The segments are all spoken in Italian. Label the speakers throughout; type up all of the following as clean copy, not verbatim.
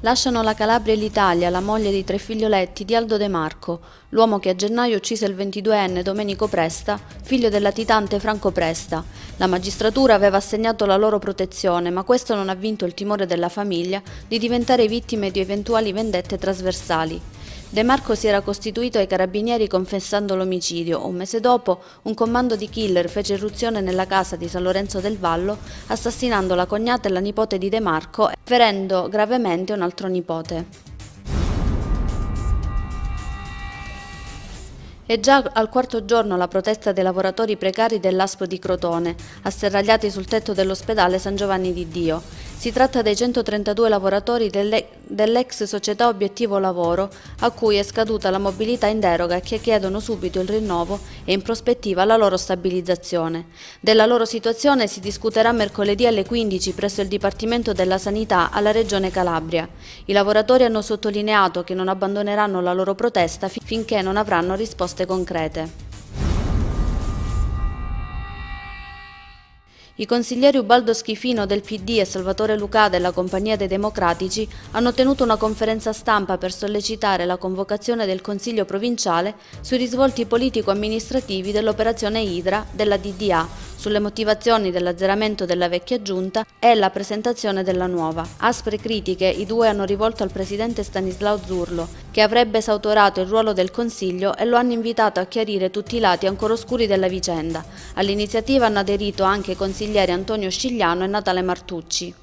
Speaker 1: Lasciano la Calabria e l'Italia la moglie di 3 figlioletti di Aldo De Marco, l'uomo che a gennaio uccise il 22enne Domenico Presta, figlio del latitante Franco Presta. La magistratura aveva assegnato la loro protezione, ma questo non ha vinto il timore della famiglia di diventare vittime di eventuali vendette trasversali. De Marco si era costituito ai carabinieri confessando l'omicidio. Un mese dopo, un comando di killer fece irruzione nella casa di San Lorenzo del Vallo, assassinando la cognata e la nipote di De Marco, ferendo gravemente un altro nipote. È già al quarto giorno la protesta dei lavoratori precari dell'ASP di Crotone, asserragliati sul tetto dell'ospedale San Giovanni di Dio. Si tratta dei 132 lavoratori dell'ex società Obiettivo Lavoro, a cui è scaduta la mobilità in deroga e che chiedono subito il rinnovo e in prospettiva la loro stabilizzazione. Della loro situazione si discuterà mercoledì alle 15 presso il Dipartimento della Sanità alla Regione Calabria. I lavoratori hanno sottolineato che non abbandoneranno la loro protesta finché non avranno risposte concrete. I consiglieri Ubaldo Schifino del PD e Salvatore Lucà della Compagnia dei Democratici hanno tenuto una conferenza stampa per sollecitare la convocazione del Consiglio provinciale sui risvolti politico-amministrativi dell'operazione Idra della DDA, sulle motivazioni dell'azzeramento della vecchia giunta e la presentazione della nuova. Aspre critiche i due hanno rivolto al presidente Stanislao Zurlo, che avrebbe esautorato il ruolo del Consiglio, e lo hanno invitato a chiarire tutti i lati ancora oscuri della vicenda. All'iniziativa hanno aderito anche i consiglieri Antonio Scigliano e Natale Martucci.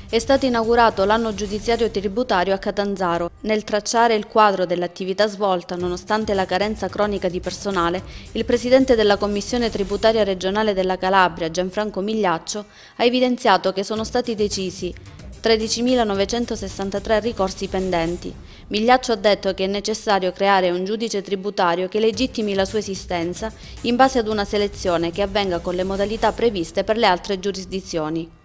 Speaker 1: È stato inaugurato l'anno giudiziario tributario a Catanzaro. Nel tracciare il quadro dell'attività svolta, nonostante la carenza cronica di personale, il presidente della Commissione tributaria regionale della Calabria, Gianfranco Migliaccio, ha evidenziato che sono stati decisi 13.963 ricorsi pendenti. Migliaccio ha detto che è necessario creare un giudice tributario che legittimi la sua esistenza in base ad una selezione che avvenga con le modalità previste per le altre giurisdizioni.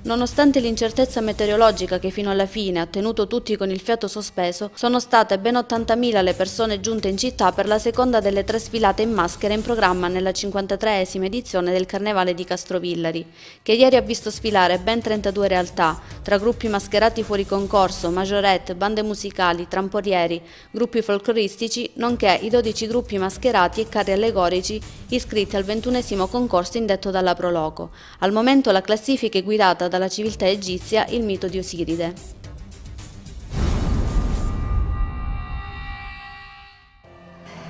Speaker 1: Nonostante l'incertezza meteorologica che fino alla fine ha tenuto tutti con il fiato sospeso, sono state ben 80.000 le persone giunte in città per la seconda delle 3 sfilate in maschera in programma nella 53esima edizione del Carnevale di Castrovillari, che ieri ha visto sfilare ben 32 realtà, tra gruppi mascherati fuori concorso, majorette, bande musicali, tramporieri, gruppi folcloristici, nonché i 12 gruppi mascherati e carri allegorici iscritti al 21esimo concorso indetto dalla Proloco. Al momento la classifica è guidata dalla civiltà egizia, il mito di Osiride.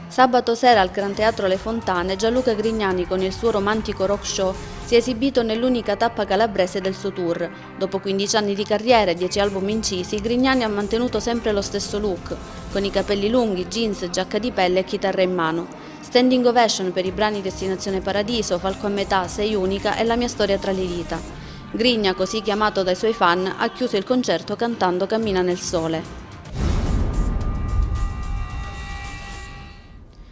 Speaker 1: Sabato sera al Gran Teatro Le Fontane, Gianluca Grignani con il suo romantico rock show si è esibito nell'unica tappa calabrese del suo tour. Dopo 15 anni di carriera e 10 album incisi, Grignani ha mantenuto sempre lo stesso look, con i capelli lunghi, jeans, giacca di pelle e chitarra in mano. Standing ovation per i brani Destinazione Paradiso, Falco a metà, Sei unica e La mia storia tra le dita. Grigna, così chiamato dai suoi fan, ha chiuso il concerto cantando Cammina nel sole.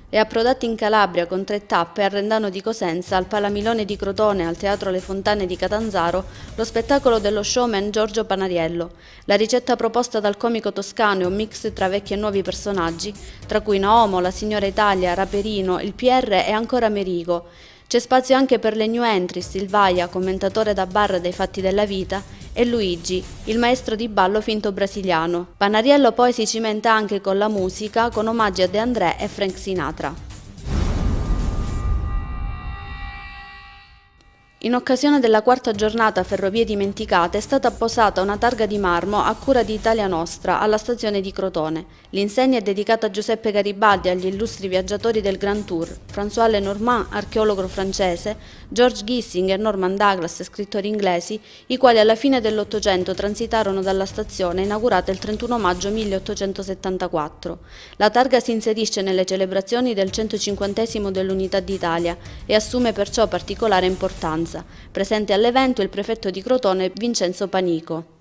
Speaker 1: È approdato in Calabria con 3 tappe a Rendano di Cosenza, al Palamilone di Crotone e al Teatro Le Fontane di Catanzaro lo spettacolo dello showman Giorgio Panariello. La ricetta proposta dal comico toscano è un mix tra vecchi e nuovi personaggi, tra cui Naomo, la signora Italia, Raperino, il PR e ancora Merigo. C'è spazio anche per le new entry, Silvaia, commentatore da bar dei fatti della vita, e Luigi, il maestro di ballo finto brasiliano. Panariello poi si cimenta anche con la musica, con omaggi a De André e Frank Sinatra. In occasione della 4ª giornata Ferrovie Dimenticate è stata posata una targa di marmo a cura di Italia Nostra alla stazione di Crotone. L'insegna è dedicata a Giuseppe Garibaldi e agli illustri viaggiatori del Grand Tour, François Lenormand, archeologo francese, George Gissing e Norman Douglas, scrittori inglesi, i quali alla fine dell'Ottocento transitarono dalla stazione inaugurata il 31 maggio 1874. La targa si inserisce nelle celebrazioni del 150° dell'Unità d'Italia e assume perciò particolare importanza. Presente all'evento il prefetto di Crotone Vincenzo Panico.